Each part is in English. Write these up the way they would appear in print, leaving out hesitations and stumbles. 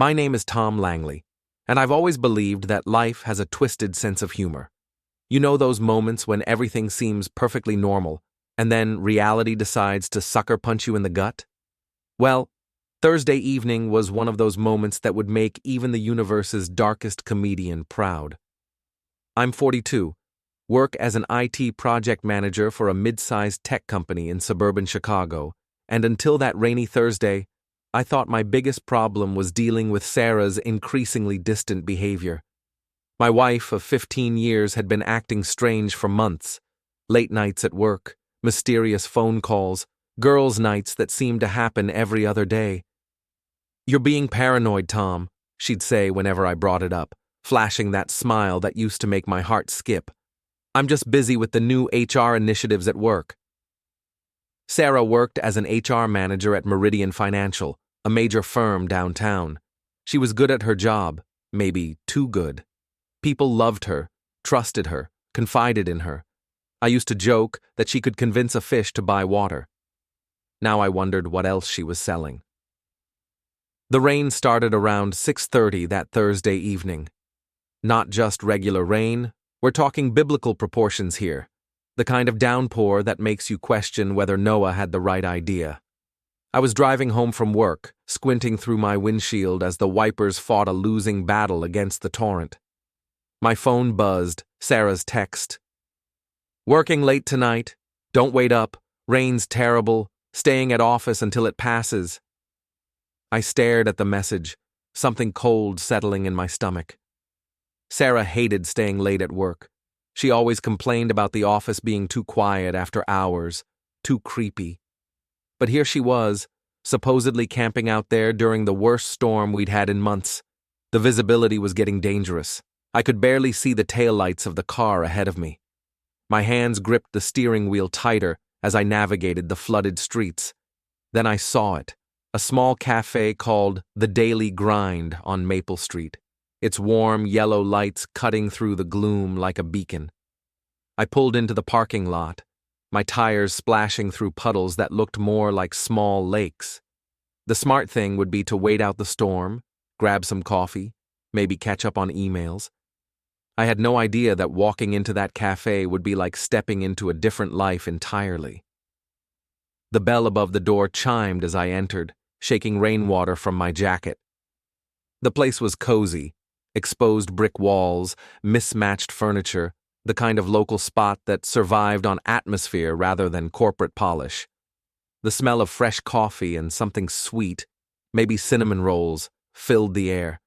My name is Tom Langley, and I've always believed that life has a twisted sense of humor. You know those moments when everything seems perfectly normal, and then reality decides to sucker punch you in the gut? Well, Thursday evening was one of those moments that would make even the universe's darkest comedian proud. I'm 42, work as an IT project manager for a mid-sized tech company in suburban Chicago, and until that rainy Thursday, I thought my biggest problem was dealing with Sarah's increasingly distant behavior. My wife of 15 years had been acting strange for months. Late nights at work, mysterious phone calls, girls' nights that seemed to happen every other day. "You're being paranoid, Tom," she'd say whenever I brought it up, flashing that smile that used to make my heart skip. "I'm just busy with the new HR initiatives at work." Sarah worked as an HR manager at Meridian Financial, a major firm downtown. She was good at her job, maybe too good. People loved her, trusted her, confided in her. I used to joke that she could convince a fish to buy water. Now I wondered what else she was selling. The rain started around 6:30 that Thursday evening. Not just regular rain, we're talking biblical proportions here. The kind of downpour that makes you question whether Noah had the right idea. I was driving home from work, squinting through my windshield as the wipers fought a losing battle against the torrent. My phone buzzed, Sarah's text. "Working late tonight. Don't wait up. Rain's terrible. Staying at office until it passes." I stared at the message, something cold settling in my stomach. Sarah hated staying late at work. She always complained about the office being too quiet after hours, too creepy. But here she was, supposedly camping out there during the worst storm we'd had in months. The visibility was getting dangerous. I could barely see the taillights of the car ahead of me. My hands gripped the steering wheel tighter as I navigated the flooded streets. Then I saw it, a small cafe called The Daily Grind on Maple Street, its warm yellow lights cutting through the gloom like a beacon. I pulled into the parking lot, my tires splashing through puddles that looked more like small lakes. The smart thing would be to wait out the storm, grab some coffee, maybe catch up on emails. I had no idea that walking into that cafe would be like stepping into a different life entirely. The bell above the door chimed as I entered, shaking rainwater from my jacket. The place was cozy, exposed brick walls, mismatched furniture, the kind of local spot that survived on atmosphere rather than corporate polish. The smell of fresh coffee and something sweet, maybe cinnamon rolls, filled the air.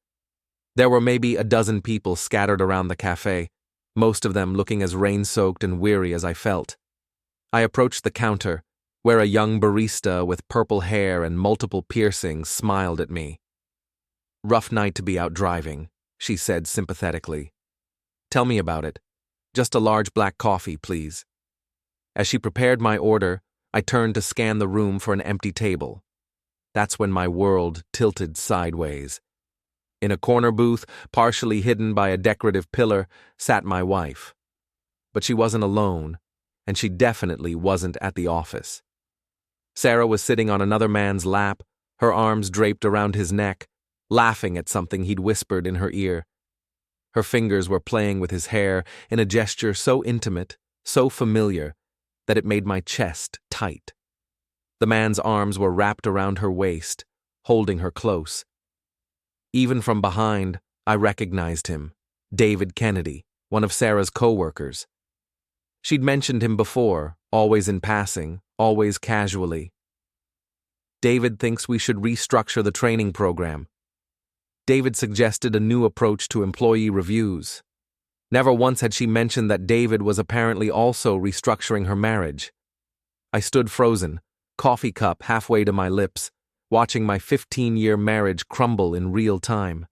There were maybe a dozen people scattered around the cafe, most of them looking as rain-soaked and weary as I felt. I approached the counter, where a young barista with purple hair and multiple piercings smiled at me. "Rough night to be out driving," she said sympathetically. "Tell me about it. Just a large black coffee, please." As she prepared my order, I turned to scan the room for an empty table. That's when my world tilted sideways. In a corner booth, partially hidden by a decorative pillar, sat my wife. But she wasn't alone, and she definitely wasn't at the office. Sarah was sitting on another man's lap, her arms draped around his neck, laughing at something he'd whispered in her ear. Her fingers were playing with his hair in a gesture so intimate, so familiar, that it made my chest tight. The man's arms were wrapped around her waist, holding her close. Even from behind, I recognized him, David Kennedy, one of Sarah's co-workers. She'd mentioned him before, always in passing, always casually. "David thinks we should restructure the training program." David suggested a new approach to employee reviews. Never once had she mentioned that David was apparently also restructuring her marriage. I stood frozen, coffee cup halfway to my lips, watching my 15-year marriage crumble in real time.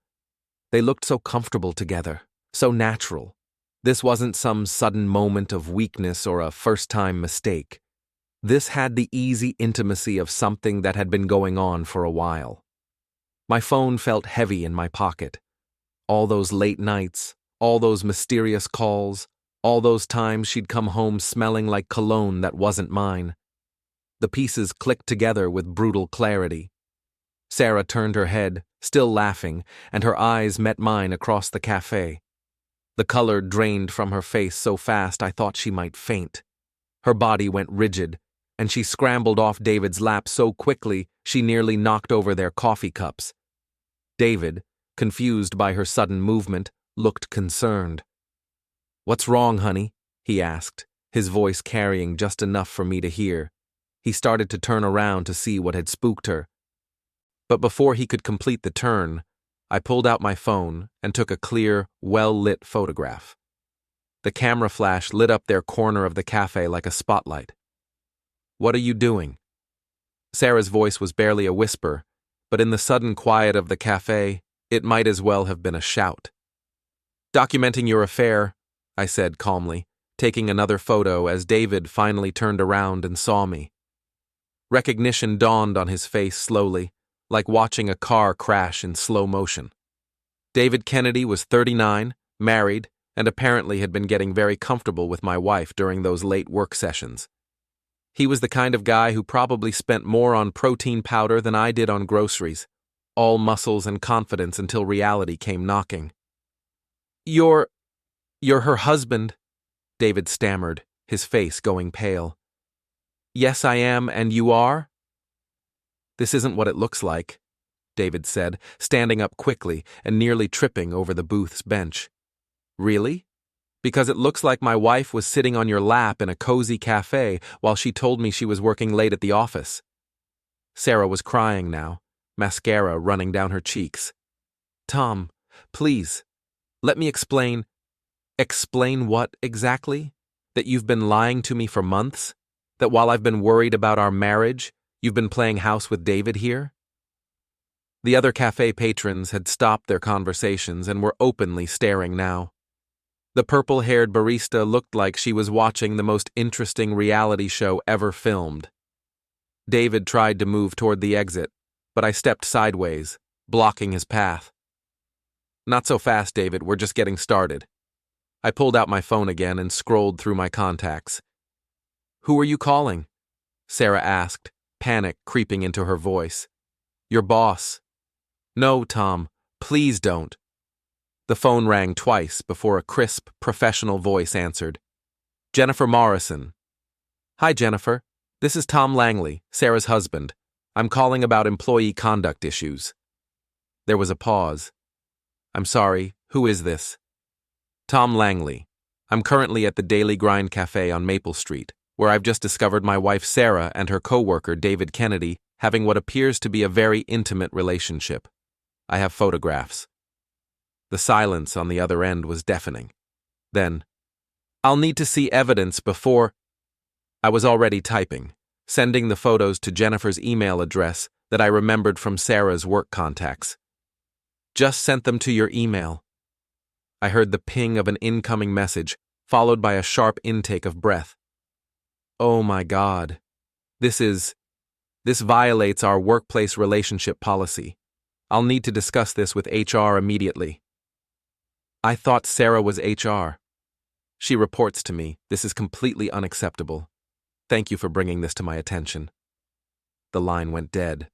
They looked so comfortable together, so natural. This wasn't some sudden moment of weakness or a first-time mistake. This had the easy intimacy of something that had been going on for a while. My phone felt heavy in my pocket. All those late nights, all those mysterious calls, all those times she'd come home smelling like cologne that wasn't mine. The pieces clicked together with brutal clarity. Sarah turned her head, still laughing, and her eyes met mine across the cafe. The color drained from her face so fast I thought she might faint. Her body went rigid, and she scrambled off David's lap so quickly she nearly knocked over their coffee cups. David, confused by her sudden movement, looked concerned. "What's wrong, honey?" he asked, his voice carrying just enough for me to hear. He started to turn around to see what had spooked her. But before he could complete the turn, I pulled out my phone and took a clear, well-lit photograph. The camera flash lit up their corner of the cafe like a spotlight. "What are you doing?" Sarah's voice was barely a whisper, but in the sudden quiet of the cafe, it might as well have been a shout. "Documenting your affair," I said calmly, taking another photo as David finally turned around and saw me. Recognition dawned on his face slowly, like watching a car crash in slow motion. David Kennedy was 39, married, and apparently had been getting very comfortable with my wife during those late work sessions. He was the kind of guy who probably spent more on protein powder than I did on groceries, all muscles and confidence until reality came knocking. You're her husband," David stammered, his face going pale. "Yes, I am, and you are?" "This isn't what it looks like," David said, standing up quickly and nearly tripping over the booth's bench. "Really? Because it looks like my wife was sitting on your lap in a cozy cafe while she told me she was working late at the office." Sarah was crying now, mascara running down her cheeks. "Tom, please, let me explain." "Explain what, exactly? That you've been lying to me for months? That while I've been worried about our marriage, you've been playing house with David here?" The other cafe patrons had stopped their conversations and were openly staring now. The purple-haired barista looked like she was watching the most interesting reality show ever filmed. David tried to move toward the exit, but I stepped sideways, blocking his path. "Not so fast, David, we're just getting started." I pulled out my phone again and scrolled through my contacts. "Who are you calling?" Sarah asked, panic creeping into her voice. "Your boss." "No, Tom, please don't." The phone rang twice before a crisp, professional voice answered. "Jennifer Morrison." "Hi, Jennifer. This is Tom Langley, Sarah's husband. I'm calling about employee conduct issues." There was a pause. "I'm sorry, who is this?" "Tom Langley. I'm currently at the Daily Grind Café on Maple Street, where I've just discovered my wife Sarah and her co-worker David Kennedy having what appears to be a very intimate relationship. I have photographs." The silence on the other end was deafening. Then, "I'll need to see evidence before—" I was already typing, sending the photos to Jennifer's email address that I remembered from Sarah's work contacts. "Just sent them to your email." I heard the ping of an incoming message, followed by a sharp intake of breath. "Oh my God. This violates our workplace relationship policy. I'll need to discuss this with HR immediately." "I thought Sarah was HR. She reports to me. This is completely unacceptable. Thank you for bringing this to my attention." The line went dead.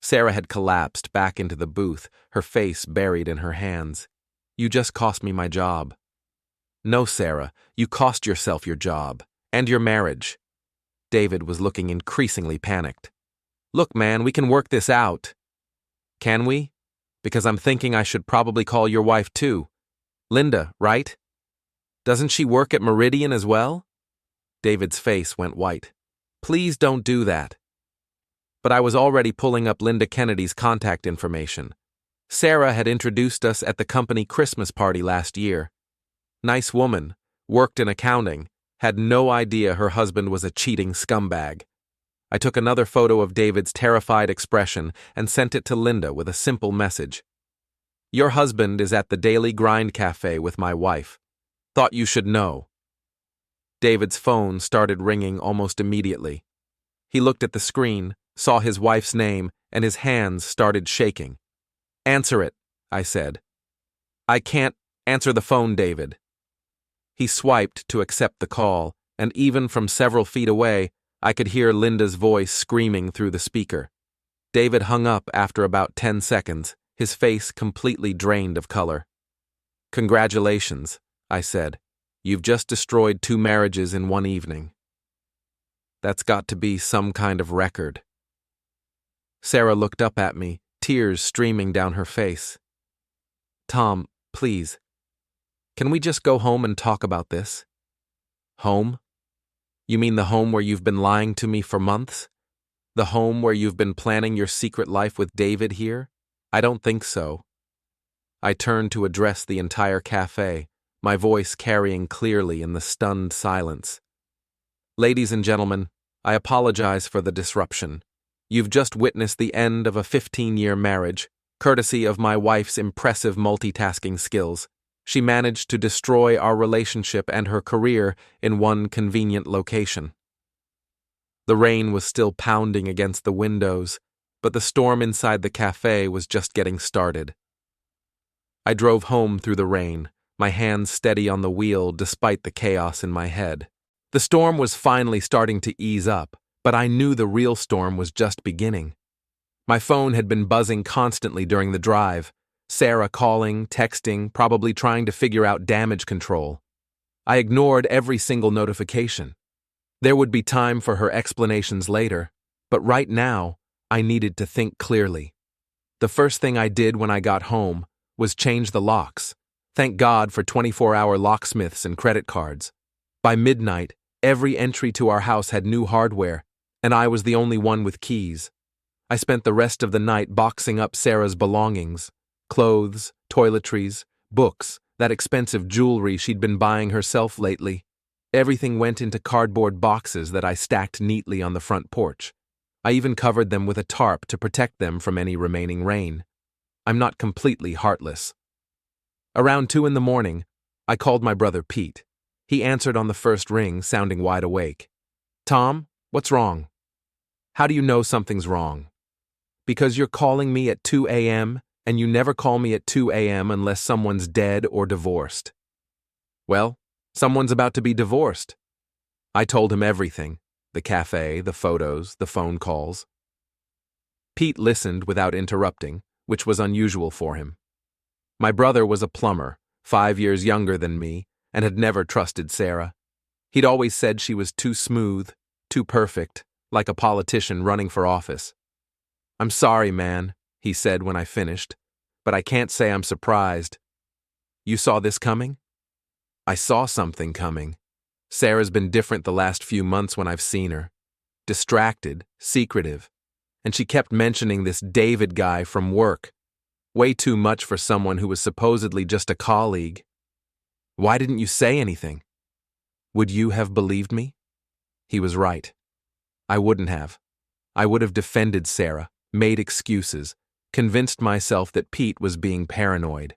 Sarah had collapsed back into the booth, her face buried in her hands. "You just cost me my job." "No, Sarah, you cost yourself your job. And your marriage." David was looking increasingly panicked. "Look, man, we can work this out." "Can we? Because I'm thinking I should probably call your wife too. Linda, right? Doesn't she work at Meridian as well?" David's face went white. "Please don't do that." But I was already pulling up Linda Kennedy's contact information. Sarah had introduced us at the company Christmas party last year. Nice woman, worked in accounting, had no idea her husband was a cheating scumbag. I took another photo of David's terrified expression and sent it to Linda with a simple message. "Your husband is at the Daily Grind Café with my wife. Thought you should know." David's phone started ringing almost immediately. He looked at the screen, saw his wife's name, and his hands started shaking. "Answer it," I said. "I can't answer the phone, David." He swiped to accept the call, and even from several feet away, I could hear Linda's voice screaming through the speaker. David hung up after about 10 seconds, his face completely drained of color. "Congratulations," I said. "You've just destroyed 2 marriages in one evening." That's got to be some kind of record. Sarah looked up at me, tears streaming down her face. "Tom, please. Can we just go home and talk about this?" "Home? You mean the home where you've been lying to me for months? The home where you've been planning your secret life with David here? I don't think so." I turned to address the entire cafe, my voice carrying clearly in the stunned silence. "Ladies and gentlemen, I apologize for the disruption. You've just witnessed the end of a 15-year marriage, courtesy of my wife's impressive multitasking skills. She managed to destroy our relationship and her career in one convenient location." The rain was still pounding against the windows, but the storm inside the cafe was just getting started. I drove home through the rain, my hands steady on the wheel despite the chaos in my head. The storm was finally starting to ease up, but I knew the real storm was just beginning. My phone had been buzzing constantly during the drive, Sarah calling, texting, probably trying to figure out damage control. I ignored every single notification. There would be time for her explanations later, but right now, I needed to think clearly. The first thing I did when I got home was change the locks. Thank God for 24-hour locksmiths and credit cards. By midnight, every entry to our house had new hardware, and I was the only one with keys. I spent the rest of the night boxing up Sarah's belongings: clothes, toiletries, books, that expensive jewelry she'd been buying herself lately. Everything went into cardboard boxes that I stacked neatly on the front porch. I even covered them with a tarp to protect them from any remaining rain. I'm not completely heartless. Around 2 in the morning, I called my brother Pete. He answered on the first ring, sounding wide awake. "Tom, what's wrong?" "How do you know something's wrong?" "Because you're calling me at 2 a.m., and you never call me at 2 a.m. unless someone's dead or divorced." "Well, someone's about to be divorced." I told him everything: the cafe, the photos, the phone calls. Pete listened without interrupting, which was unusual for him. My brother was a plumber, 5 years younger than me, and had never trusted Sarah. He'd always said she was too smooth, too perfect, like a politician running for office. "I'm sorry, man," he said when I finished, "but I can't say I'm surprised." "You saw this coming?" I saw something coming. Sarah's been different the last few months when I've seen her. Distracted, secretive, and she kept mentioning this David guy from work. Way too much for someone who was supposedly just a colleague. "Why didn't you say anything?" Would you have believed me? He was right. I wouldn't have. I would have defended Sarah, made excuses, convinced myself that Pete was being paranoid.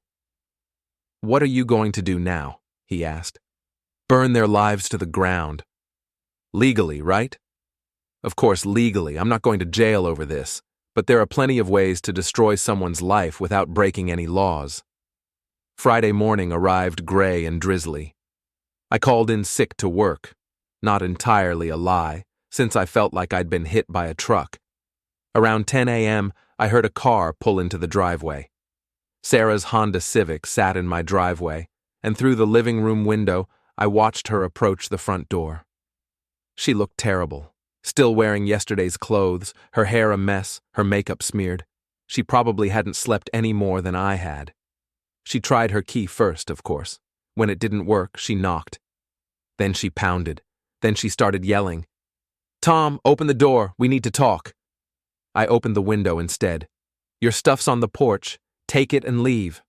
"What are you going to do now?" he asked. "Burn their lives to the ground. Legally, right?" Of course, legally. I'm not going to jail over this, but there are plenty of ways to destroy someone's life without breaking any laws. Friday morning arrived gray and drizzly. I called in sick to work. Not entirely a lie, since I felt like I'd been hit by a truck. Around 10 a.m., I heard a car pull into the driveway. Sarah's Honda Civic sat in my driveway, and through the living room window, I watched her approach the front door. She looked terrible, still wearing yesterday's clothes, her hair a mess, her makeup smeared. She probably hadn't slept any more than I had. She tried her key first, of course. When it didn't work, she knocked. Then she pounded. Then she started yelling. "Tom, open the door. We need to talk." I opened the window instead. "Your stuff's on the porch. Take it and leave."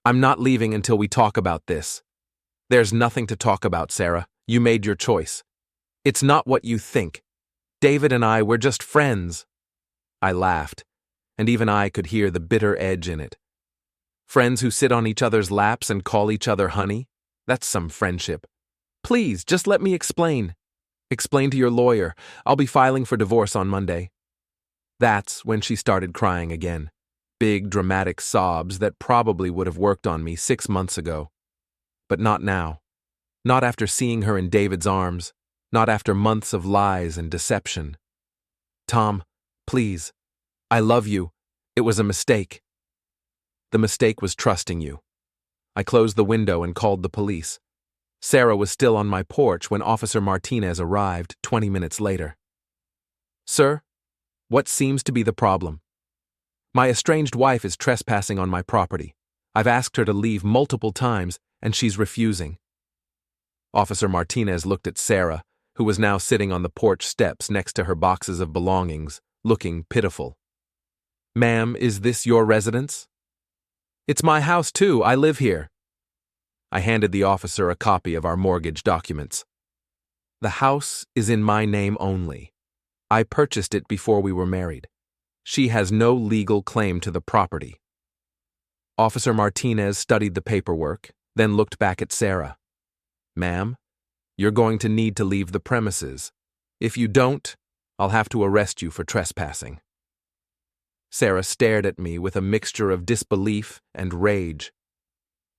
"I'm not leaving until we talk about this." "There's nothing to talk about, Sarah. You made your choice." "It's not what you think. David and I, we're just friends." I laughed, and even I could hear the bitter edge in it. Friends who sit on each other's laps and call each other honey? That's some friendship. "Please, just let me explain." "Explain to your lawyer. I'll be filing for divorce on Monday." That's when she started crying again. Big, dramatic sobs that probably would have worked on me 6 months ago. But not now. Not after seeing her in David's arms. Not after months of lies and deception. "Tom, please." I love you. It was a mistake. The mistake was trusting you. I closed the window and called the police. Sarah was still on my porch when Officer Martinez arrived 20 minutes later. Sir, what seems to be the problem? My estranged wife is trespassing on my property. I've asked her to leave multiple times, and she's refusing. Officer Martinez looked at Sarah, who was now sitting on the porch steps next to her boxes of belongings, looking pitiful. Ma'am, is this your residence? It's my house too, I live here. I handed the officer a copy of our mortgage documents. The house is in my name only. I purchased it before we were married. She has no legal claim to the property. Officer Martinez studied the paperwork, then looked back at Sarah. Ma'am, you're going to need to leave the premises. If you don't, I'll have to arrest you for trespassing. Sarah stared at me with a mixture of disbelief and rage.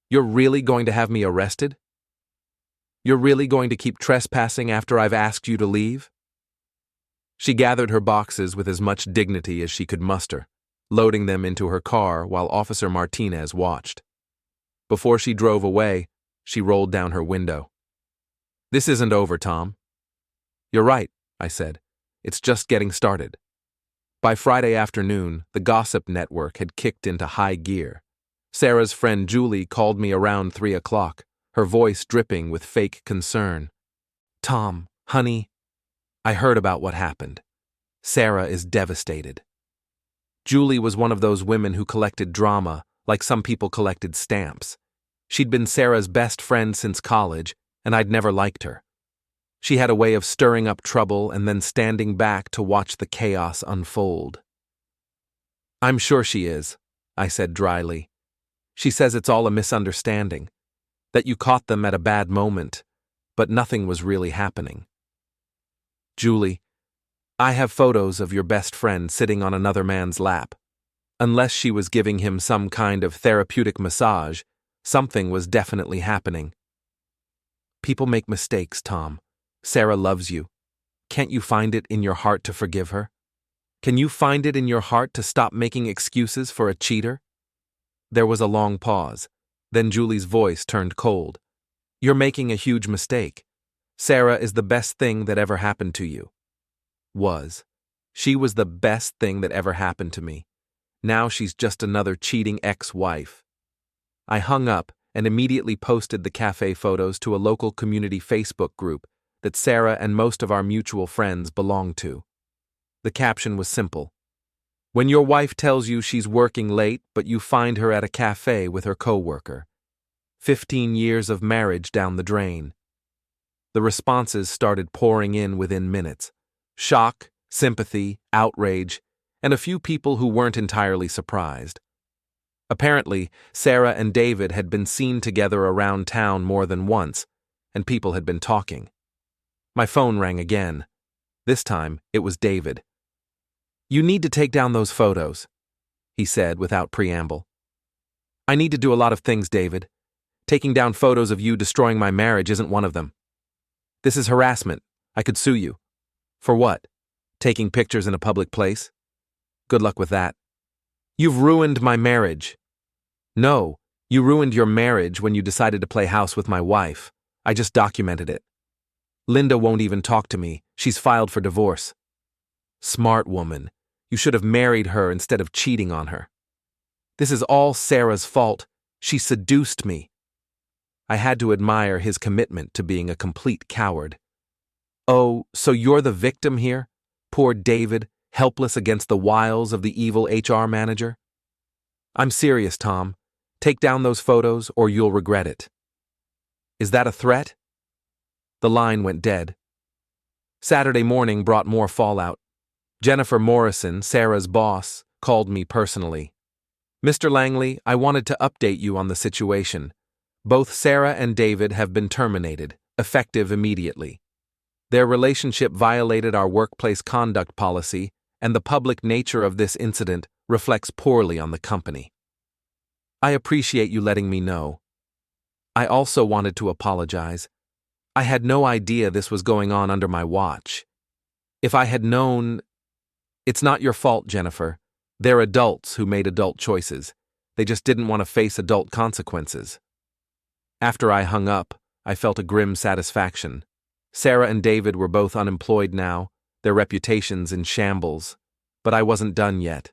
You're really going to have me arrested? You're really going to keep trespassing after I've asked you to leave? She gathered her boxes with as much dignity as she could muster, loading them into her car while Officer Martinez watched. Before she drove away, she rolled down her window. This isn't over, Tom. You're right, I said. It's just getting started. By Friday afternoon, the gossip network had kicked into high gear. Sarah's friend Julie called me around 3 o'clock, her voice dripping with fake concern. Tom, honey, I heard about what happened. Sarah is devastated. Julie was one of those women who collected drama, like some people collected stamps. She'd been Sarah's best friend since college, and I'd never liked her. She had a way of stirring up trouble and then standing back to watch the chaos unfold. I'm sure she is, I said dryly. She says it's all a misunderstanding, that you caught them at a bad moment, but nothing was really happening. Julie, I have photos of your best friend sitting on another man's lap. Unless she was giving him some kind of therapeutic massage, something was definitely happening. People make mistakes, Tom. Sarah loves you. Can't you find it in your heart to forgive her? Can you find it in your heart to stop making excuses for a cheater? There was a long pause. Then Julie's voice turned cold. You're making a huge mistake. Sarah is the best thing that ever happened to you. She was the best thing that ever happened to me. Now she's just another cheating ex-wife. I hung up and immediately posted the Café photos to a local community Facebook group that Sarah and most of our mutual friends belonged to. The caption was simple. When your wife tells you she's working late, but you find her at a cafe with her coworker. 15 years of marriage down the drain. The responses started pouring in within minutes. Shock, sympathy, outrage, and a few people who weren't entirely surprised. Apparently, Sarah and David had been seen together around town more than once, and people had been talking. My phone rang again. This time, it was David. You need to take down those photos, he said without preamble. I need to do a lot of things, David. Taking down photos of you destroying my marriage isn't one of them. This is harassment. I could sue you. For what? Taking pictures in a public place? Good luck with that. You've ruined my marriage. No, you ruined your marriage when you decided to play house with my wife. I just documented it. Linda won't even talk to me. She's filed for divorce. Smart woman. You should have married her instead of cheating on her. This is all Sarah's fault. She seduced me. I had to admire his commitment to being a complete coward. Oh, so you're the victim here? Poor David, helpless against the wiles of the evil HR manager? I'm serious, Tom. Take down those photos or you'll regret it. Is that a threat? The line went dead. Saturday morning brought more fallout. Jennifer Morrison, Sarah's boss, called me personally. Mr. Langley, I wanted to update you on the situation. Both Sarah and David have been terminated, effective immediately. Their relationship violated our workplace conduct policy, and the public nature of this incident reflects poorly on the company. I appreciate you letting me know. I also wanted to apologize. I had no idea this was going on under my watch. If I had known... It's not your fault, Jennifer. They're adults who made adult choices. They just didn't want to face adult consequences. After I hung up, I felt a grim satisfaction. Sarah and David were both unemployed now, their reputations in shambles. But I wasn't done yet.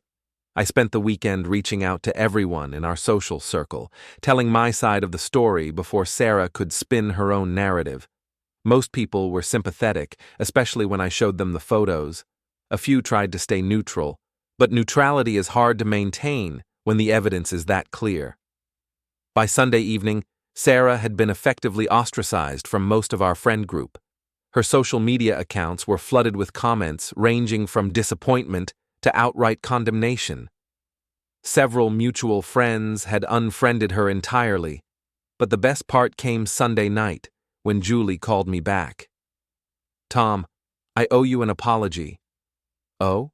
I spent the weekend reaching out to everyone in our social circle, telling my side of the story before Sarah could spin her own narrative. Most people were sympathetic, especially when I showed them the photos. A few tried to stay neutral, but neutrality is hard to maintain when the evidence is that clear. By Sunday evening, Sarah had been effectively ostracized from most of our friend group. Her social media accounts were flooded with comments ranging from disappointment to outright condemnation. Several mutual friends had unfriended her entirely, but the best part came Sunday night when Julie called me back. "Tom, I owe you an apology." "Oh?"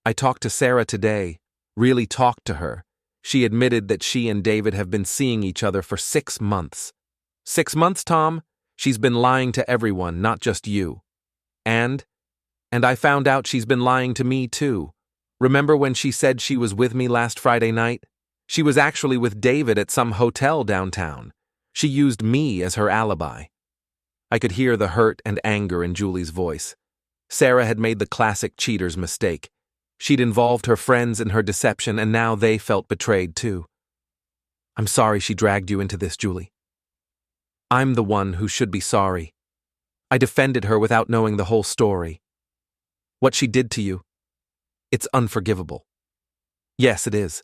"I talked to Sarah today, really talked to her. She admitted that she and David have been seeing each other for 6 months. 6 months, Tom? She's been lying to everyone, not just you. And I found out she's been lying to me too. Remember when she said she was with me last Friday night? She was actually with David at some hotel downtown. She used me as her alibi." I could hear the hurt and anger in Julie's voice. Sarah had made the classic cheater's mistake. She'd involved her friends in her deception, and now they felt betrayed too. "I'm sorry she dragged you into this, Julie. I'm the one who should be sorry. I defended her without knowing the whole story. What she did to you, it's unforgivable." "Yes, it is.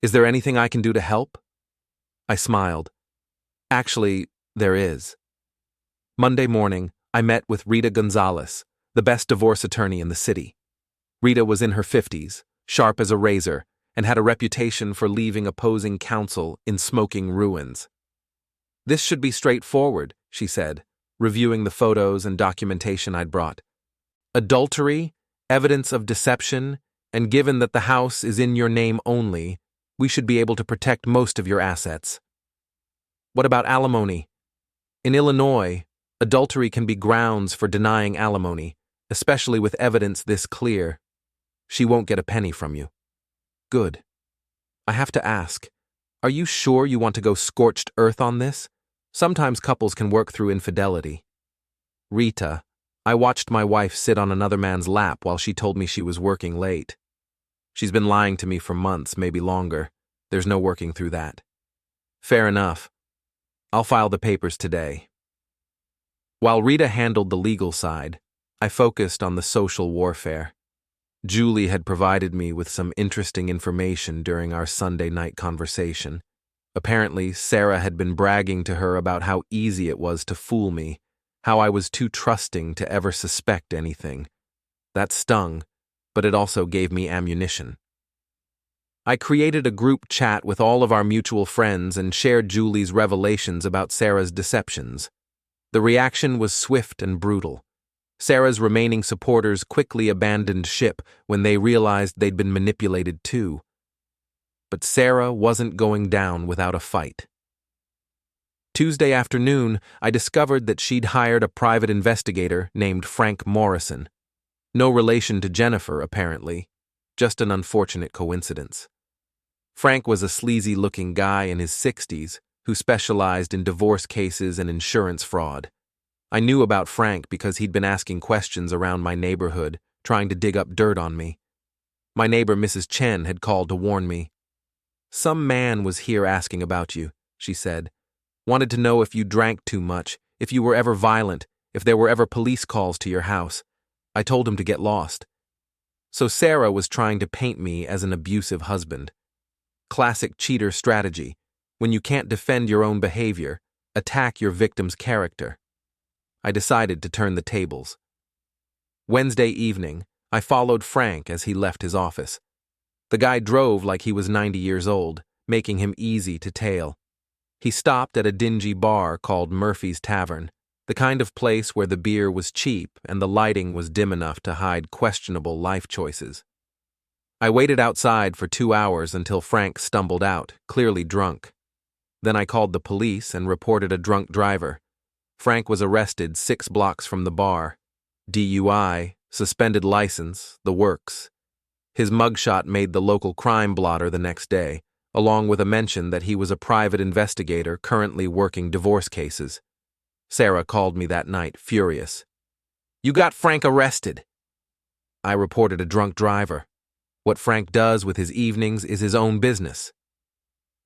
Is there anything I can do to help?" I smiled. "Actually, there is." Monday morning, I met with Rita Gonzalez, the best divorce attorney in the city. Rita was in her 50s, sharp as a razor, and had a reputation for leaving opposing counsel in smoking ruins. "This should be straightforward," she said, reviewing the photos and documentation I'd brought. "Adultery, evidence of deception, and given that the house is in your name only, we should be able to protect most of your assets." "What about alimony?" "In Illinois, adultery can be grounds for denying alimony, especially with evidence this clear. She won't get a penny from you." "Good. I have to ask, are you sure you want to go scorched earth on this? Sometimes couples can work through infidelity." "Rita, I watched my wife sit on another man's lap while she told me she was working late. She's been lying to me for months, maybe longer. There's no working through that." "Fair enough. I'll file the papers today." While Rita handled the legal side, I focused on the social warfare. Julie had provided me with some interesting information during our Sunday night conversation. Apparently, Sarah had been bragging to her about how easy it was to fool me, how I was too trusting to ever suspect anything. That stung, but it also gave me ammunition. I created a group chat with all of our mutual friends and shared Julie's revelations about Sarah's deceptions. The reaction was swift and brutal. Sarah's remaining supporters quickly abandoned ship when they realized they'd been manipulated too. But Sarah wasn't going down without a fight. Tuesday afternoon, I discovered that she'd hired a private investigator named Frank Morrison. No relation to Jennifer, apparently. Just an unfortunate coincidence. Frank was a sleazy-looking guy in his 60s who specialized in divorce cases and insurance fraud. I knew about Frank because he'd been asking questions around my neighborhood, trying to dig up dirt on me. My neighbor, Mrs. Chen, had called to warn me. "Some man was here asking about you," she said. "Wanted to know if you drank too much, if you were ever violent, if there were ever police calls to your house. I told him to get lost." So Sarah was trying to paint me as an abusive husband. Classic cheater strategy. When you can't defend your own behavior, attack your victim's character. I decided to turn the tables. Wednesday evening, I followed Frank as he left his office. The guy drove like he was 90 years old, making him easy to tail. He stopped at a dingy bar called Murphy's Tavern, the kind of place where the beer was cheap and the lighting was dim enough to hide questionable life choices. I waited outside for 2 hours until Frank stumbled out, clearly drunk. Then I called the police and reported a drunk driver. Frank was arrested 6 blocks from the bar. DUI, suspended license, the works. His mugshot made the local crime blotter the next day, along with a mention that he was a private investigator currently working divorce cases. Sarah called me that night, furious. "You got Frank arrested." I reported a drunk driver. What Frank does with his evenings is his own business.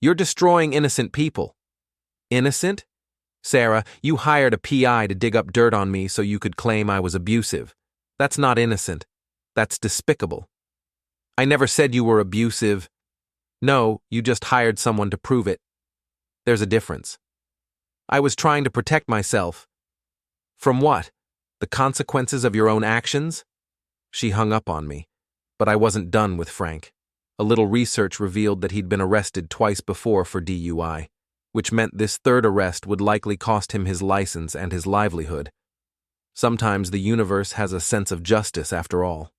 "You're destroying innocent people." "Innocent? Sarah, you hired a PI to dig up dirt on me so you could claim I was abusive. That's not innocent. That's despicable." "I never said you were abusive." "No, you just hired someone to prove it. There's a difference." "I was trying to protect myself." "From what? The consequences of your own actions?" She hung up on me, but I wasn't done with Frank. A little research revealed that he'd been arrested twice before for DUI, which meant this third arrest would likely cost him his license and his livelihood. Sometimes the universe has a sense of justice after all.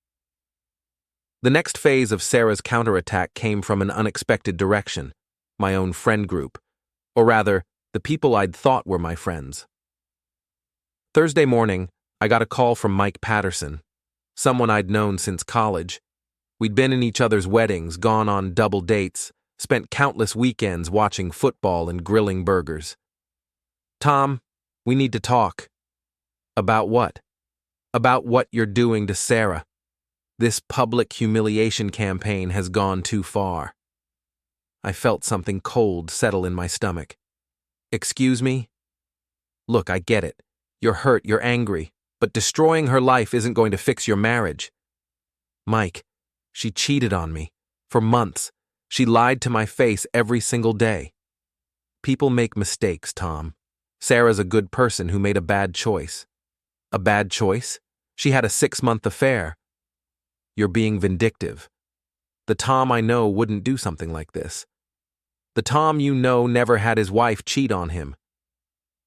The next phase of Sarah's counterattack came from an unexpected direction, my own friend group, or rather, the people I'd thought were my friends. Thursday morning, I got a call from Mike Patterson, someone I'd known since college. We'd been in each other's weddings, gone on double dates, spent countless weekends watching football and grilling burgers. "Tom, we need to talk." "About what?" "About what you're doing to Sarah. This public humiliation campaign has gone too far." I felt something cold settle in my stomach. "Excuse me?" "Look, I get it. You're hurt, you're angry, but destroying her life isn't going to fix your marriage." "Mike, she cheated on me. For months. She lied to my face every single day." "People make mistakes, Tom. Sarah's a good person who made a bad choice." "A bad choice? She had a 6-month affair." "You're being vindictive. The Tom I know wouldn't do something like this. The Tom you know never had his wife cheat on him.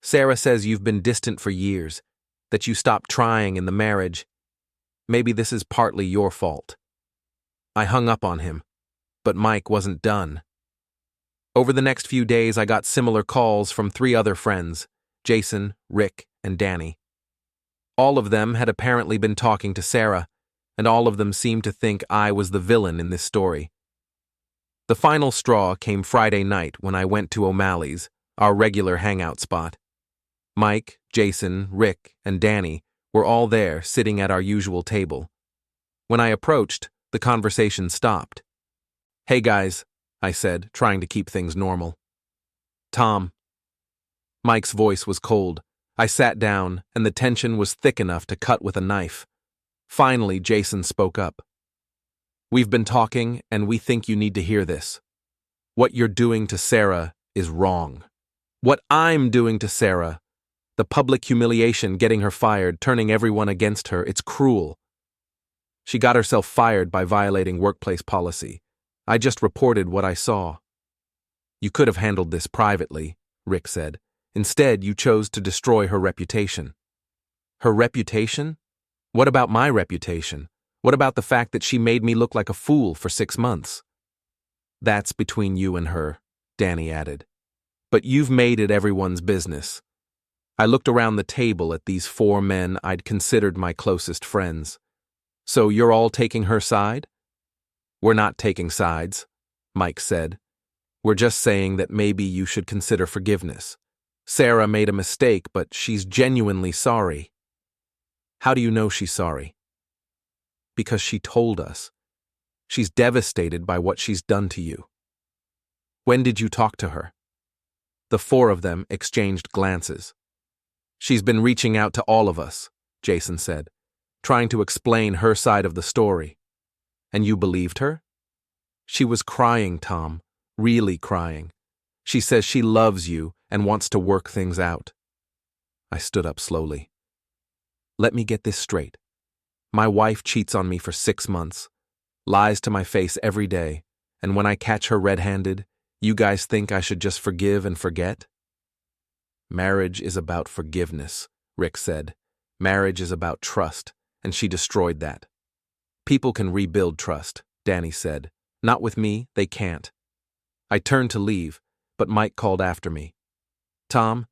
Sarah says you've been distant for years, that you stopped trying in the marriage. Maybe this is partly your fault." I hung up on him, but Mike wasn't done. Over the next few days, I got similar calls from 3 other friends, Jason, Rick, and Danny. All of them had apparently been talking to Sarah, and all of them seemed to think I was the villain in this story. The final straw came Friday night when I went to O'Malley's, our regular hangout spot. Mike, Jason, Rick, and Danny were all there, sitting at our usual table. When I approached, the conversation stopped. "Hey guys," I said, trying to keep things normal. "Tom." Mike's voice was cold. I sat down, and the tension was thick enough to cut with a knife. Finally, Jason spoke up. "We've been talking, and we think you need to hear this. What you're doing to Sarah is wrong. What I'm doing to Sarah, the public humiliation, getting her fired, turning everyone against her, it's cruel. She got herself fired by violating workplace policy. I just reported what I saw." "You could have handled this privately," Rick said. "Instead, you chose to destroy her reputation." "Her reputation? What about my reputation? What about the fact that she made me look like a fool for 6 months?" "That's between you and her," Danny added. "But you've made it everyone's business." I looked around the table at these 4 men I'd considered my closest friends. "So you're all taking her side?" "We're not taking sides," Mike said. "We're just saying that maybe you should consider forgiveness. Sarah made a mistake, but she's genuinely sorry." "How do you know she's sorry?" "Because she told us. She's devastated by what she's done to you." "When did you talk to her?" The 4 of them exchanged glances. "She's been reaching out to all of us," Jason said, trying to explain her side of the story. "And you believed her?" "She was crying, Tom, really crying. She says she loves you and wants to work things out." I stood up slowly. "Let me get this straight. My wife cheats on me for 6 months, lies to my face every day, and when I catch her red-handed, you guys think I should just forgive and forget?" "Marriage is about forgiveness," Rick said. "Marriage is about trust, and she destroyed that." "People can rebuild trust," Danny said. "Not with me, they can't." I turned to leave, but Mike called after me. "Tom,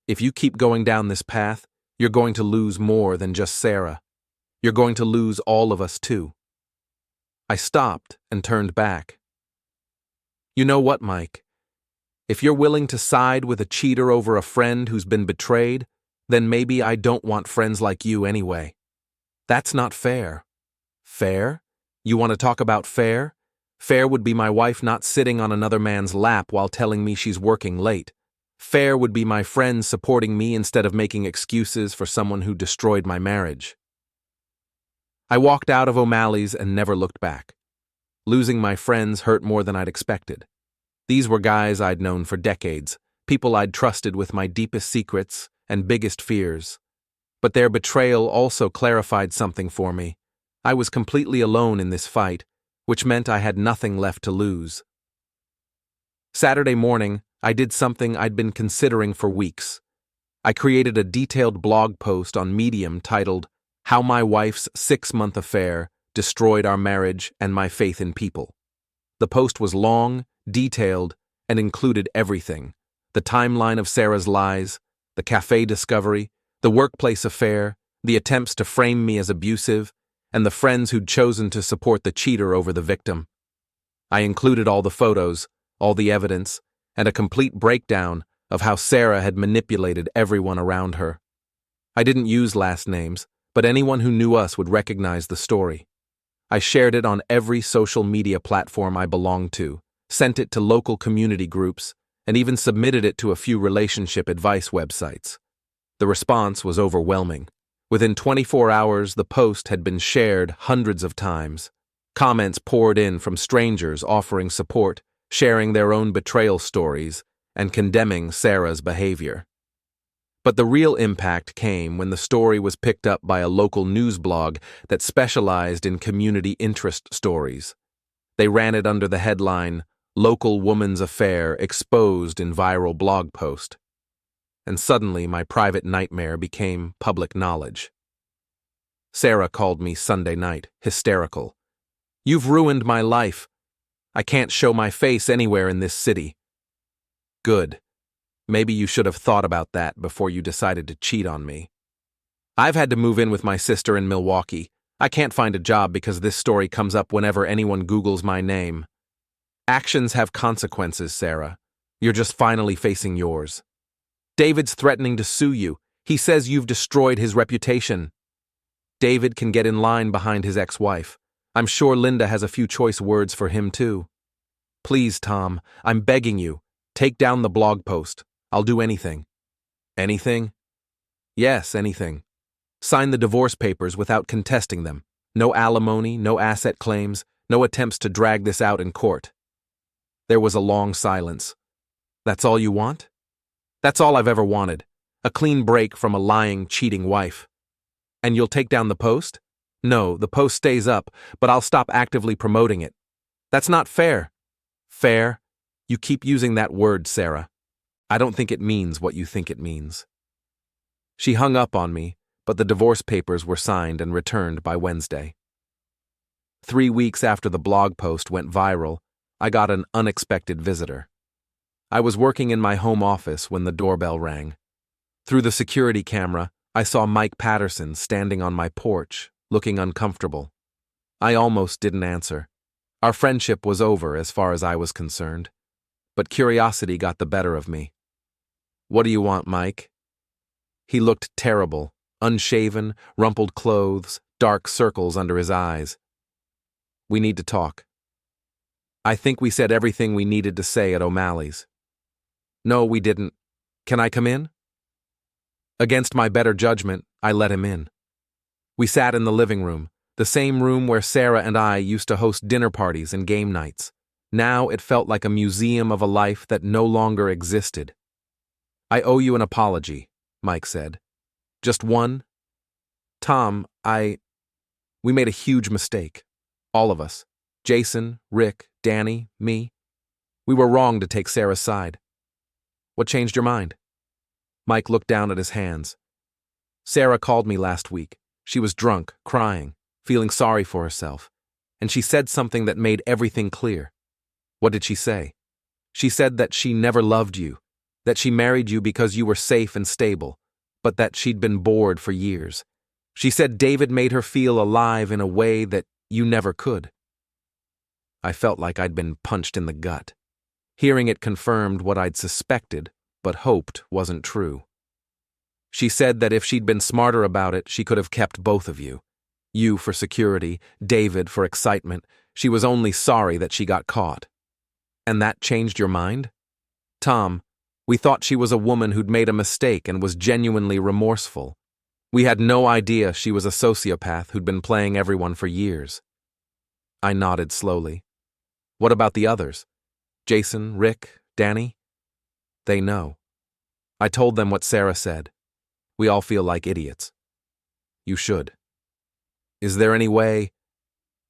if you keep going down this path, you're going to lose more than just Sarah. You're going to lose all of us too." I stopped and turned back. You know what, Mike? If you're willing to side with a cheater over a friend who's been betrayed, then maybe I don't want friends like you anyway. That's not fair. Fair? You want to talk about fair? Fair would be my wife not sitting on another man's lap while telling me she's working late. Fair would be my friends supporting me instead of making excuses for someone who destroyed my marriage. I walked out of O'Malley's and never looked back. Losing my friends hurt more than I'd expected. These were guys I'd known for decades, people I'd trusted with my deepest secrets and biggest fears. But their betrayal also clarified something for me. I was completely alone in this fight, which meant I had nothing left to lose. Saturday morning, I did something I'd been considering for weeks. I created a detailed blog post on Medium titled, "How My Wife's 6-Month Affair Destroyed Our Marriage and My Faith in People." The post was long, detailed, and included everything: the timeline of Sarah's lies, the Café discovery, the workplace affair, the attempts to frame me as abusive, and the friends who'd chosen to support the cheater over the victim. I included all the photos, all the evidence, and a complete breakdown of how Sarah had manipulated everyone around her. I didn't use last names, but anyone who knew us would recognize the story. I shared it on every social media platform I belonged to, sent it to local community groups, and even submitted it to a few relationship advice websites. The response was overwhelming. Within 24 hours, the post had been shared hundreds of times. Comments poured in from strangers offering support, sharing their own betrayal stories, and condemning Sarah's behavior. But the real impact came when the story was picked up by a local news blog that specialized in community interest stories. They ran it under the headline, "Local Woman's Affair Exposed in Viral Blog Post." And suddenly my private nightmare became public knowledge. Sarah called me Sunday night, hysterical. "You've ruined my life. I can't show my face anywhere in this city." Good. Maybe you should have thought about that before you decided to cheat on me. I've had to move in with my sister in Milwaukee. I can't find a job because this story comes up whenever anyone Googles my name. Actions have consequences, Sarah. You're just finally facing yours. David's threatening to sue you. He says you've destroyed his reputation. David can get in line behind his ex-wife. I'm sure Linda has a few choice words for him too. Please, Tom, I'm begging you, take down the blog post. I'll do anything. Anything? Yes, anything. Sign the divorce papers without contesting them. No alimony, no asset claims, no attempts to drag this out in court. There was a long silence. That's all you want? That's all I've ever wanted. A clean break from a lying, cheating wife. And you'll take down the post? No, the post stays up, but I'll stop actively promoting it. That's not fair. Fair? You keep using that word, Sarah. I don't think it means what you think it means. She hung up on me, but the divorce papers were signed and returned by Wednesday. 3 weeks after the blog post went viral, I got an unexpected visitor. I was working in my home office when the doorbell rang. Through the security camera, I saw Mike Patterson standing on my porch, looking uncomfortable. I almost didn't answer. Our friendship was over as far as I was concerned. But curiosity got the better of me. "What do you want, Mike?" He looked terrible, unshaven, rumpled clothes, dark circles under his eyes. "We need to talk." "I think we said everything we needed to say at O'Malley's." "No, we didn't. Can I come in?" Against my better judgment, I let him in. We sat in the living room, the same room where Sarah and I used to host dinner parties and game nights. Now it felt like a museum of a life that no longer existed. "I owe you an apology," Mike said. "Just one?" "Tom, we made a huge mistake. All of us. Jason, Rick, Danny, me. We were wrong to take Sarah's side." "What changed your mind?" Mike looked down at his hands. "Sarah called me last week. She was drunk, crying, feeling sorry for herself, and she said something that made everything clear." "What did she say?" "She said that she never loved you, that she married you because you were safe and stable, but that she'd been bored for years. She said David made her feel alive in a way that you never could." I felt like I'd been punched in the gut. Hearing it confirmed what I'd suspected, but hoped wasn't true. She said that if she'd been smarter about it, she could have kept both of you. You for security, David for excitement. She was only sorry that she got caught. And that changed your mind? Tom, we thought she was a woman who'd made a mistake and was genuinely remorseful. We had no idea she was a sociopath who'd been playing everyone for years. I nodded slowly. What about the others? Jason, Rick, Danny? They know. I told them what Sarah said. We all feel like idiots. You should. Is there any way?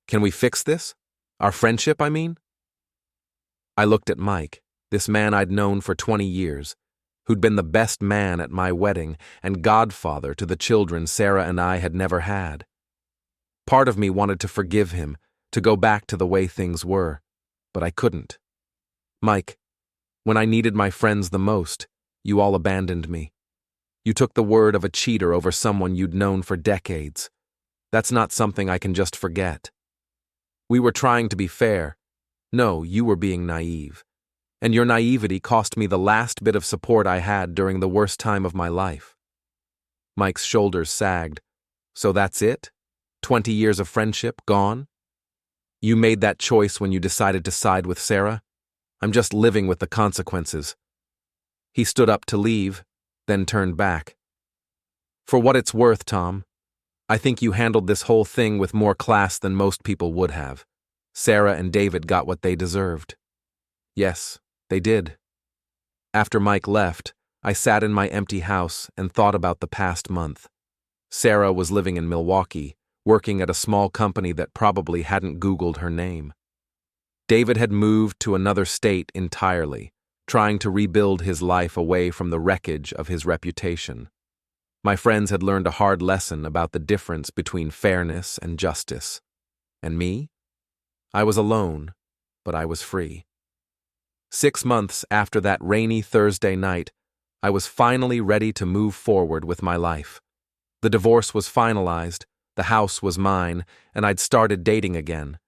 Can we fix this? Our friendship, I mean? I looked at Mike, this man I'd known for 20 years, who'd been the best man at my wedding and godfather to the children Sarah and I had never had. Part of me wanted to forgive him, to go back to the way things were, but I couldn't. Mike, when I needed my friends the most, you all abandoned me. You took the word of a cheater over someone you'd known for decades. That's not something I can just forget. We were trying to be fair. No, you were being naive. And your naivety cost me the last bit of support I had during the worst time of my life. Mike's shoulders sagged. So that's it? 20 years of friendship gone? You made that choice when you decided to side with Sarah? I'm just living with the consequences. He stood up to leave, then turned back. For what it's worth, Tom, I think you handled this whole thing with more class than most people would have. Sarah and David got what they deserved. Yes, they did. After Mike left, I sat in my empty house and thought about the past month. Sarah was living in Milwaukee, working at a small company that probably hadn't Googled her name. David had moved to another state entirely, trying to rebuild his life away from the wreckage of his reputation. My friends had learned a hard lesson about the difference between fairness and justice. And me? I was alone, but I was free. 6 months after that rainy Thursday night, I was finally ready to move forward with my life. The divorce was finalized, the house was mine, and I'd started dating again.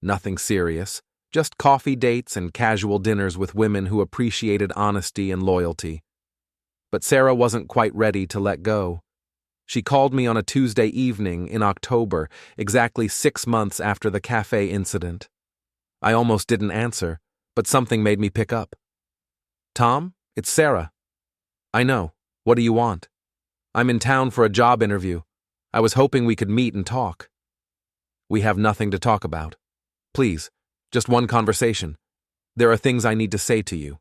Nothing serious, just coffee dates and casual dinners with women who appreciated honesty and loyalty. But Sarah wasn't quite ready to let go. She called me on a Tuesday evening in October, exactly 6 months after the Café incident. I almost didn't answer, but something made me pick up. Tom, it's Sarah. I know. What do you want? I'm in town for a job interview. I was hoping we could meet and talk. We have nothing to talk about. Please, just one conversation. There are things I need to say to you.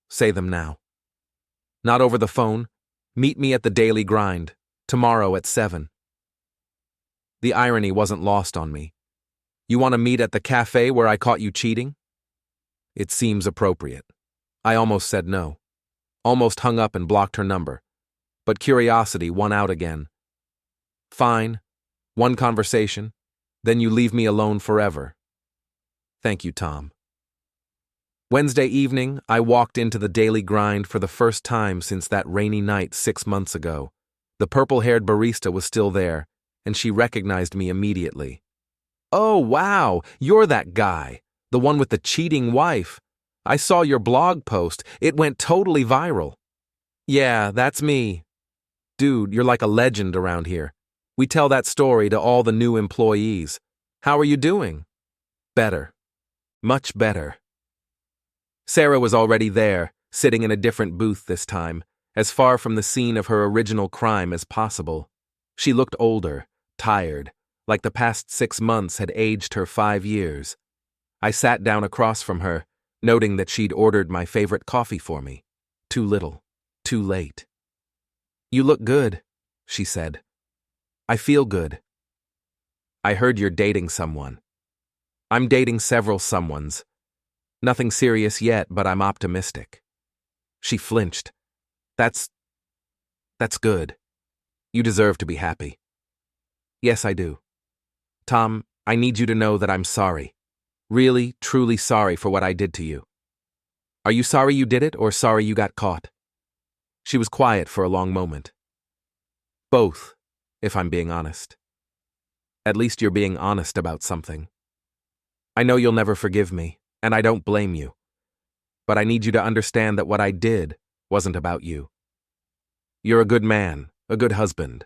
Say them now. Not over the phone. Meet me at the Daily Grind, tomorrow at 7. The irony wasn't lost on me. You want to meet at the Café where I caught you cheating? It seems appropriate. I almost said no. Almost hung up and blocked her number. But curiosity won out again. Fine. One conversation. Then you leave me alone forever. Thank you, Tom. Wednesday evening, I walked into the Daily Grind for the first time since that rainy night 6 months ago. The purple-haired barista was still there, and she recognized me immediately. Oh, wow, you're that guy, the one with the cheating wife. I saw your blog post. It went totally viral. Yeah, that's me. Dude, you're like a legend around here. We tell that story to all the new employees. How are you doing? Better. Much better. Sarah was already there, sitting in a different booth this time, as far from the scene of her original crime as possible. She looked older, tired, like the past 6 months had aged her 5 years. I sat down across from her, noting that she'd ordered my favorite coffee for me. Too little, too late. You look good, she said. I feel good. I heard you're dating someone. I'm dating several someones. Nothing serious yet, but I'm optimistic. She flinched. That's good. You deserve to be happy. Yes, I do. Tom, I need you to know that I'm sorry. Really, truly sorry for what I did to you. Are you sorry you did it or sorry you got caught? She was quiet for a long moment. Both, if I'm being honest. At least you're being honest about something. I know you'll never forgive me, and I don't blame you. But I need you to understand that what I did wasn't about you. You're a good man, a good husband.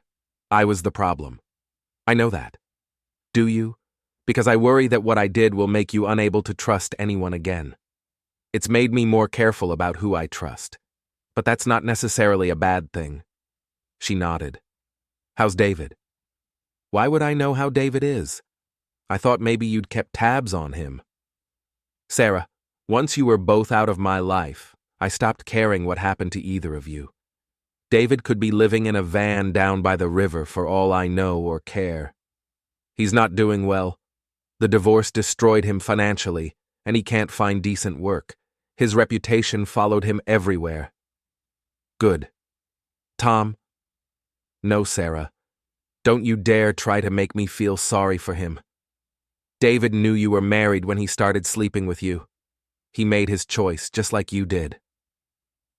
I was the problem. I know that. Do you? Because I worry that what I did will make you unable to trust anyone again. It's made me more careful about who I trust. But that's not necessarily a bad thing. She nodded. How's David? Why would I know how David is? I thought maybe you'd kept tabs on him. Sarah, once you were both out of my life, I stopped caring what happened to either of you. David could be living in a van down by the river for all I know or care. He's not doing well. The divorce destroyed him financially, and he can't find decent work. His reputation followed him everywhere. Good. Tom? No, Sarah. Don't you dare try to make me feel sorry for him. David knew you were married when he started sleeping with you. He made his choice, just like you did.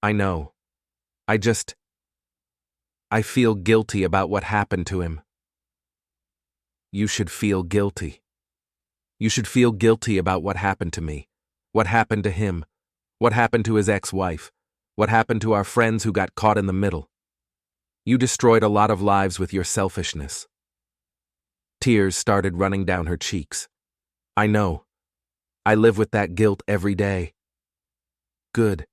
I know. I feel guilty about what happened to him. You should feel guilty. You should feel guilty about what happened to me, what happened to him, what happened to his ex-wife, what happened to our friends who got caught in the middle. You destroyed a lot of lives with your selfishness. Tears started running down her cheeks. I know. I live with that guilt every day. Good.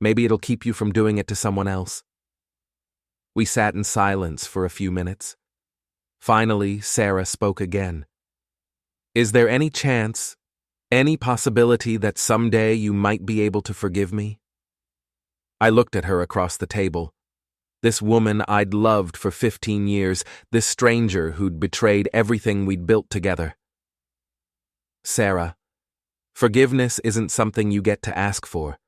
Maybe it'll keep you from doing it to someone else. We sat in silence for a few minutes. Finally, Sarah spoke again. Is there any chance, any possibility that someday you might be able to forgive me? I looked at her across the table. This woman I'd loved for 15 years, this stranger who'd betrayed everything we'd built together. Sarah, forgiveness isn't something you get to ask for.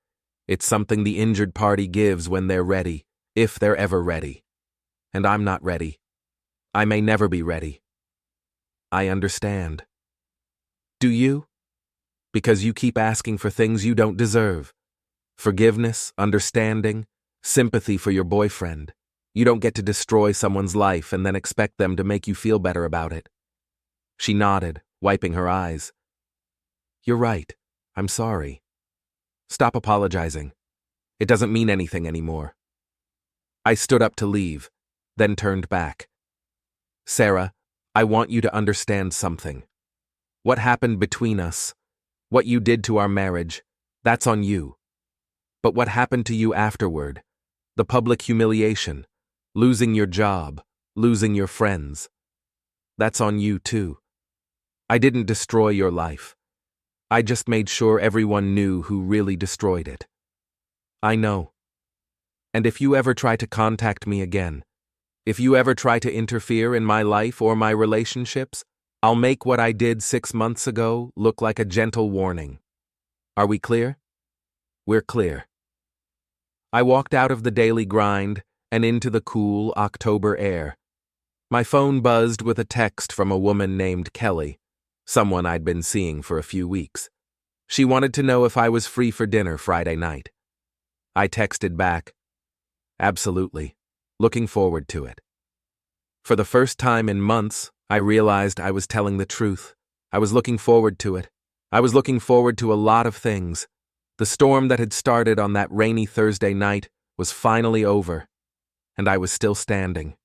It's something the injured party gives when they're ready, if they're ever ready. And I'm not ready. I may never be ready. I understand. Do you? Because you keep asking for things you don't deserve. Forgiveness, understanding, sympathy for your boyfriend. You don't get to destroy someone's life and then expect them to make you feel better about it. She nodded, wiping her eyes. You're right. I'm sorry. Stop apologizing. It doesn't mean anything anymore. I stood up to leave, then turned back. Sarah, I want you to understand something. What happened between us, what you did to our marriage, that's on you. But what happened to you afterward, the public humiliation, losing your job, losing your friends, that's on you too. I didn't destroy your life. I just made sure everyone knew who really destroyed it. I know. And if you ever try to contact me again, if you ever try to interfere in my life or my relationships, I'll make what I did 6 months ago look like a gentle warning. Are we clear? We're clear. I walked out of the daily grind and into the cool October air. My phone buzzed with a text from a woman named Kelly, someone I'd been seeing for a few weeks. She wanted to know if I was free for dinner Friday night. I texted back, absolutely, looking forward to it. For the first time in months, I realized I was telling the truth. I was looking forward to it. I was looking forward to a lot of things. The storm that had started on that rainy Thursday night was finally over, and I was still standing.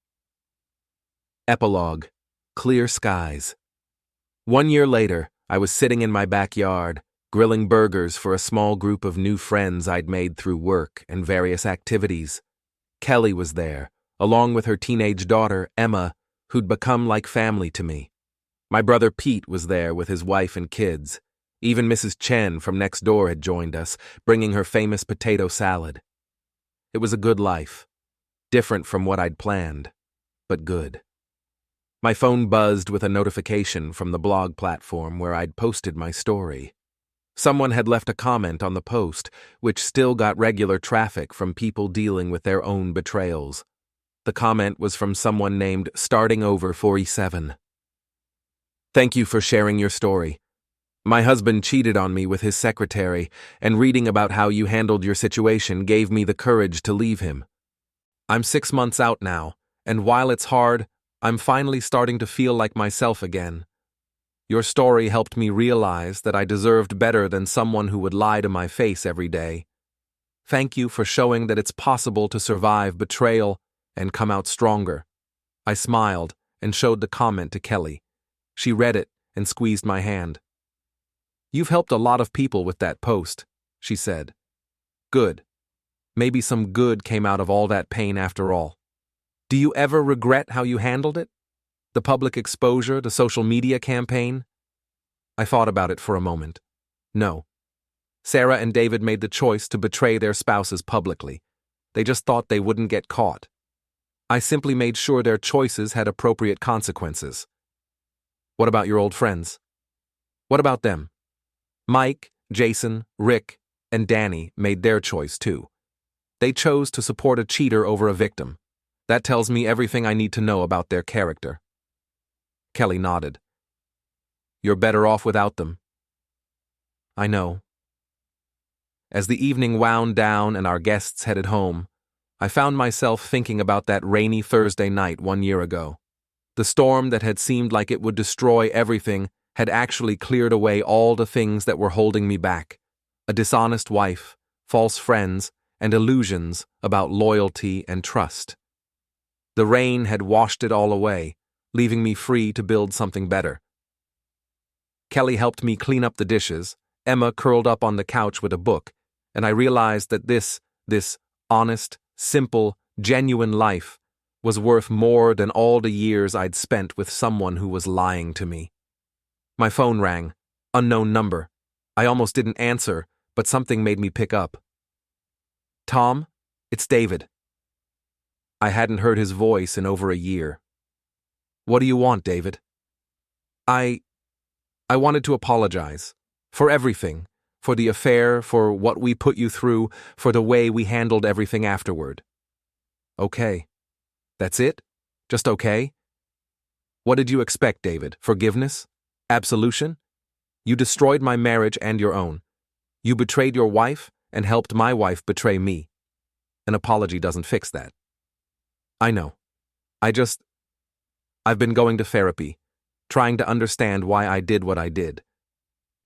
Epilogue: Clear skies. 1 year later, I was sitting in my backyard, grilling burgers for a small group of new friends I'd made through work and various activities. Kelly was there, along with her teenage daughter, Emma, who'd become like family to me. My brother Pete was there with his wife and kids. Even Mrs. Chen from next door had joined us, bringing her famous potato salad. It was a good life. Different from what I'd planned, but good. My phone buzzed with a notification from the blog platform where I'd posted my story. Someone had left a comment on the post, which still got regular traffic from people dealing with their own betrayals. The comment was from someone named Starting Over 47. Thank you for sharing your story. My husband cheated on me with his secretary, and reading about how you handled your situation gave me the courage to leave him. I'm 6 months out now, and while it's hard, I'm finally starting to feel like myself again. Your story helped me realize that I deserved better than someone who would lie to my face every day. Thank you for showing that it's possible to survive betrayal and come out stronger." I smiled and showed the comment to Kelly. She read it and squeezed my hand. "You've helped a lot of people with that post," she said. "Good. Maybe some good came out of all that pain after all. Do you ever regret how you handled it? The public exposure, the social media campaign?" I thought about it for a moment. No. Sarah and David made the choice to betray their spouses publicly. They just thought they wouldn't get caught. I simply made sure their choices had appropriate consequences. What about your old friends? What about them? Mike, Jason, Rick, and Danny made their choice too. They chose to support a cheater over a victim. That tells me everything I need to know about their character. Kelly nodded. "You're better off without them." I know. As the evening wound down and our guests headed home, I found myself thinking about that rainy Thursday night 1 year ago. The storm that had seemed like it would destroy everything had actually cleared away all the things that were holding me back. A dishonest wife, false friends, and illusions about loyalty and trust. The rain had washed it all away, leaving me free to build something better. Kelly helped me clean up the dishes, Emma curled up on the couch with a book, and I realized that this honest, simple, genuine life was worth more than all the years I'd spent with someone who was lying to me. My phone rang. Unknown number. I almost didn't answer, but something made me pick up. "Tom, it's David." I hadn't heard his voice in over a year. "What do you want, David?" I wanted to apologize. For everything. For the affair, for what we put you through, for the way we handled everything afterward. Okay. That's it? Just okay? What did you expect, David? Forgiveness? Absolution? You destroyed my marriage and your own. You betrayed your wife and helped my wife betray me. An apology doesn't fix that. I know. I've been going to therapy, trying to understand why I did what I did.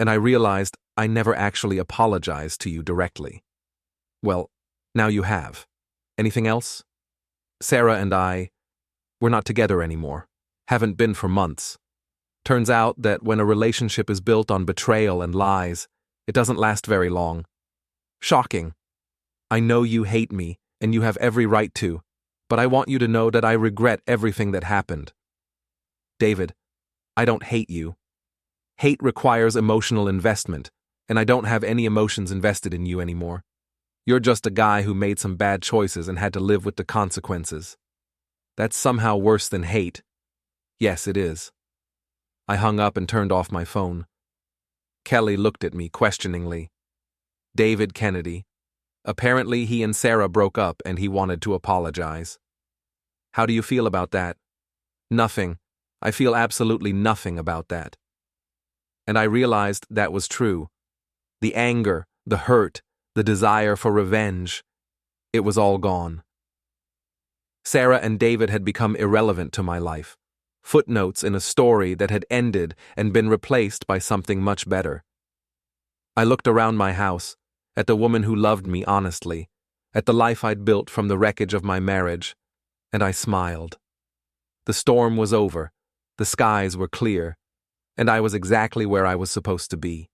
And I realized I never actually apologized to you directly. Well, now you have. Anything else? Sarah and we're not together anymore. Haven't been for months. Turns out that when a relationship is built on betrayal and lies, it doesn't last very long. Shocking. I know you hate me, and you have every right to, but I want you to know that I regret everything that happened. David, I don't hate you. Hate requires emotional investment, and I don't have any emotions invested in you anymore. You're just a guy who made some bad choices and had to live with the consequences. That's somehow worse than hate. Yes, it is. I hung up and turned off my phone. Kelly looked at me questioningly. David Kennedy. Apparently he and Sarah broke up and he wanted to apologize. How do you feel about that? Nothing. I feel absolutely nothing about that. And I realized that was true. The anger, the hurt, the desire for revenge, it was all gone. Sarah and David had become irrelevant to my life, footnotes in a story that had ended and been replaced by something much better. I looked around my house, at the woman who loved me honestly, at the life I'd built from the wreckage of my marriage, and I smiled. The storm was over, the skies were clear, and I was exactly where I was supposed to be.